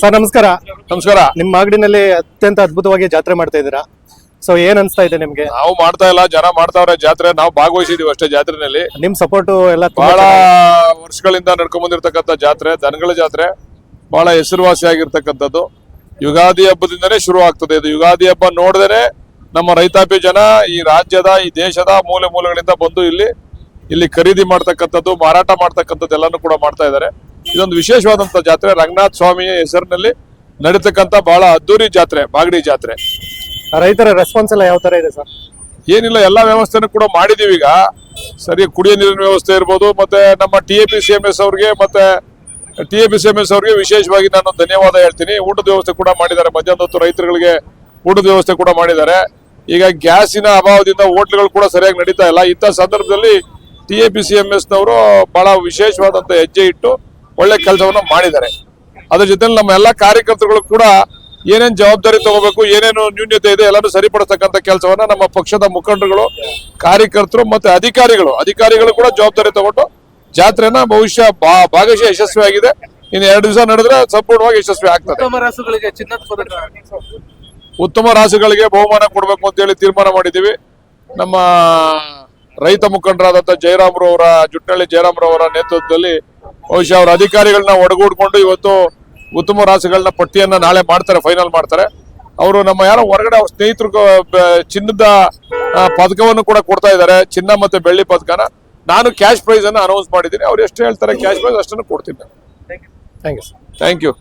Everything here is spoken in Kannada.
ಸರ್ ನಮಸ್ಕಾರ. ನಮಸ್ಕಾರ. ನಿಮ್ಮ ಮಾಗಡಿನಲ್ಲಿ ಅತ್ಯಂತ ಅದ್ಭುತವಾಗಿ ಜಾತ್ರೆ ಮಾಡ್ತಾ ಇದ್ದೀರಾ. ಸೊ ಏನ್ ಅನ್ಸ್ತಾ ಇದೆ ನಿಮ್ಗೆ? ನಾವು ಮಾಡ್ತಾ ಇಲ್ಲ, ಜನ ಮಾಡ್ತಾವ್ರೆ ಜಾತ್ರೆ. ನಾವು ಭಾಗವಹಿಸಿದೀವಿ ಅಷ್ಟೇ ಜಾತ್ರೆನಲ್ಲಿ. ನಿಮ್ ಸಪೋರ್ಟ್ ಎಲ್ಲ ಬಹಳ ವರ್ಷಗಳಿಂದ ನಡ್ಕೊಂಡ್ ಬಂದಿರತಕ್ಕಂಥ ಜಾತ್ರೆ, ದನಗಳ ಜಾತ್ರೆ, ಬಹಳ ಹೆಸರುವಾಸಿ ಆಗಿರ್ತಕ್ಕಂಥದ್ದು. ಯುಗಾದಿ ಹಬ್ಬದಿಂದನೇ ಶುರು ಆಗ್ತದೆ ಇದು. ಯುಗಾದಿ ಹಬ್ಬ ನೋಡಿದ್ರೆ ನಮ್ಮ ರೈತಾಪಿ ಜನ ಈ ರಾಜ್ಯದ, ಈ ದೇಶದ ಮೂಲೆ ಮೂಲೆಗಳಿಂದ ಬಂದು ಇಲ್ಲಿ ಖರೀದಿ ಮಾಡ್ತಕ್ಕಂಥದ್ದು, ಮಾರಾಟ ಮಾಡ್ತಕ್ಕಂಥದ್ದು ಎಲ್ಲಾನು ಕೂಡ ಮಾಡ್ತಾ ಇದ್ದಾರೆ. ಇದೊಂದು ವಿಶೇಷವಾದಂತ ಜಾತ್ರೆ. ರಂಗನಾಥ ಸ್ವಾಮಿಯ ಹೆಸರಿನಲ್ಲಿ ನಡೀತಕ್ಕಂಥ ಬಹಳ ಅದ್ದೂರಿ ಜಾತ್ರೆ ಮಾಗಡಿ ಜಾತ್ರೆ. ರೈತರ ರೆಸ್ಪಾನ್ಸ್ ಎಲ್ಲ ಯಾವ ತರ ಇದೆ ಸರ್? ಏನಿಲ್ಲ, ಎಲ್ಲಾ ವ್ಯವಸ್ಥೆನೂ ಕೂಡ ಮಾಡಿದೀವಿ ಈಗ. ಸರಿ, ಕುಡಿಯೋ ನೀರಿನ ವ್ಯವಸ್ಥೆ ಇರ್ಬೋದು, ಮತ್ತೆ ನಮ್ಮ TAPCMS ಅವ್ರಿಗೆ ಮತ್ತೆ TAPCMS ಅವ್ರಿಗೆ ವಿಶೇಷವಾಗಿ ನಾನು ಧನ್ಯವಾದ ಹೇಳ್ತೀನಿ. ಊಟದ ವ್ಯವಸ್ಥೆ ಕೂಡ ಮಾಡಿದ್ದಾರೆ. ಮಧ್ಯಾಹ್ನ ಹೊತ್ತು ರೈತರುಗಳಿಗೆ ಊಟದ ವ್ಯವಸ್ಥೆ ಕೂಡ ಮಾಡಿದ್ದಾರೆ. ಈಗ ಗ್ಯಾಸಿನ ಅಭಾವದಿಂದ ಹೋಟ್ಲುಗಳು ಕೂಡ ಸರಿಯಾಗಿ ನಡೀತಾ ಇಲ್ಲ. ಇಂಥ ಸಂದರ್ಭದಲ್ಲಿ TAPCMS ನವರು ಬಹಳ ವಿಶೇಷವಾದಂತ ಹೆಜ್ಜೆ ಇಟ್ಟು ಒಳ್ಳೆ ಕೆಲಸವನ್ನ ಮಾಡಿದ್ದಾರೆ. ಅದ್ರ ಜೊತೆ ನಮ್ಮ ಎಲ್ಲಾ ಕಾರ್ಯಕರ್ತರುಗಳು ಕೂಡ ಏನೇನ್ ಜವಾಬ್ದಾರಿ ತಗೋಬೇಕು, ಏನೇನು ನ್ಯೂನ್ಯತೆ ಇದೆ ಎಲ್ಲಾನು ಸರಿಪಡಿಸ್ತಕ್ಕಂಥ ಕೆಲಸವನ್ನ ನಮ್ಮ ಪಕ್ಷದ ಮುಖಂಡರುಗಳು, ಕಾರ್ಯಕರ್ತರು ಮತ್ತೆ ಅಧಿಕಾರಿಗಳು ಕೂಡ ಜವಾಬ್ದಾರಿ ತಗೊಂಡು ಜಾತ್ರೆನ ಭವಿಷ್ಯ ಭಾಗಶಃ ಯಶಸ್ವಿಯಾಗಿದೆ. ಇನ್ನು 2 ದಿವಸ ನಡೆದ್ರೆ ಸಂಪೂರ್ಣವಾಗಿ ಯಶಸ್ವಿ ಆಗ್ತದೆ. ಉತ್ತಮ ರಾಸುಗಳಿಗೆ ಬಹುಮಾನ ಕೊಡಬೇಕು ಅಂತ ಹೇಳಿ ತೀರ್ಮಾನ ಮಾಡಿದ್ದೀವಿ. ನಮ್ಮ ರೈತ ಮುಖಂಡರಾದಂತ ಜುಟ್ಟಳ್ಳಿ ಜಯರಾಮ್ರವರ ನೇತೃತ್ವದಲ್ಲಿ ಬಹುಶಃ ಅವರ ಅಧಿಕಾರಿಗಳನ್ನ ಒಡಗೂಡ್ಕೊಂಡು ಇವತ್ತು ಉತ್ತಮ ರಾಸುಗಳನ್ನ ಪಟ್ಟಿಯನ್ನ ನಾಳೆ ಮಾಡ್ತಾರೆ, ಫೈನಲ್ ಮಾಡ್ತಾರೆ. ಅವರು ನಮ್ಮ ಯಾರೋ ಹೊರಗಡೆ ಅವ್ರ ಸ್ನೇಹಿತರು ಚಿನ್ನದ ಪದಕವನ್ನು ಕೂಡ ಕೊಡ್ತಾ ಇದ್ದಾರೆ, ಚಿನ್ನ ಮತ್ತೆ ಬೆಳ್ಳಿ ಪದಕನ. ನಾನು ಕ್ಯಾಶ್ ಪ್ರೈಸ್ ಅನ್ನು ಅನೌನ್ಸ್ ಮಾಡಿದ್ದೀನಿ. ಅವ್ರು ಎಷ್ಟು ಹೇಳ್ತಾರೆ ಕ್ಯಾಶ್ ಪ್ರೈಸ್ ಅಷ್ಟನ್ನು ಕೊಡ್ತೀನಿ. Thank you.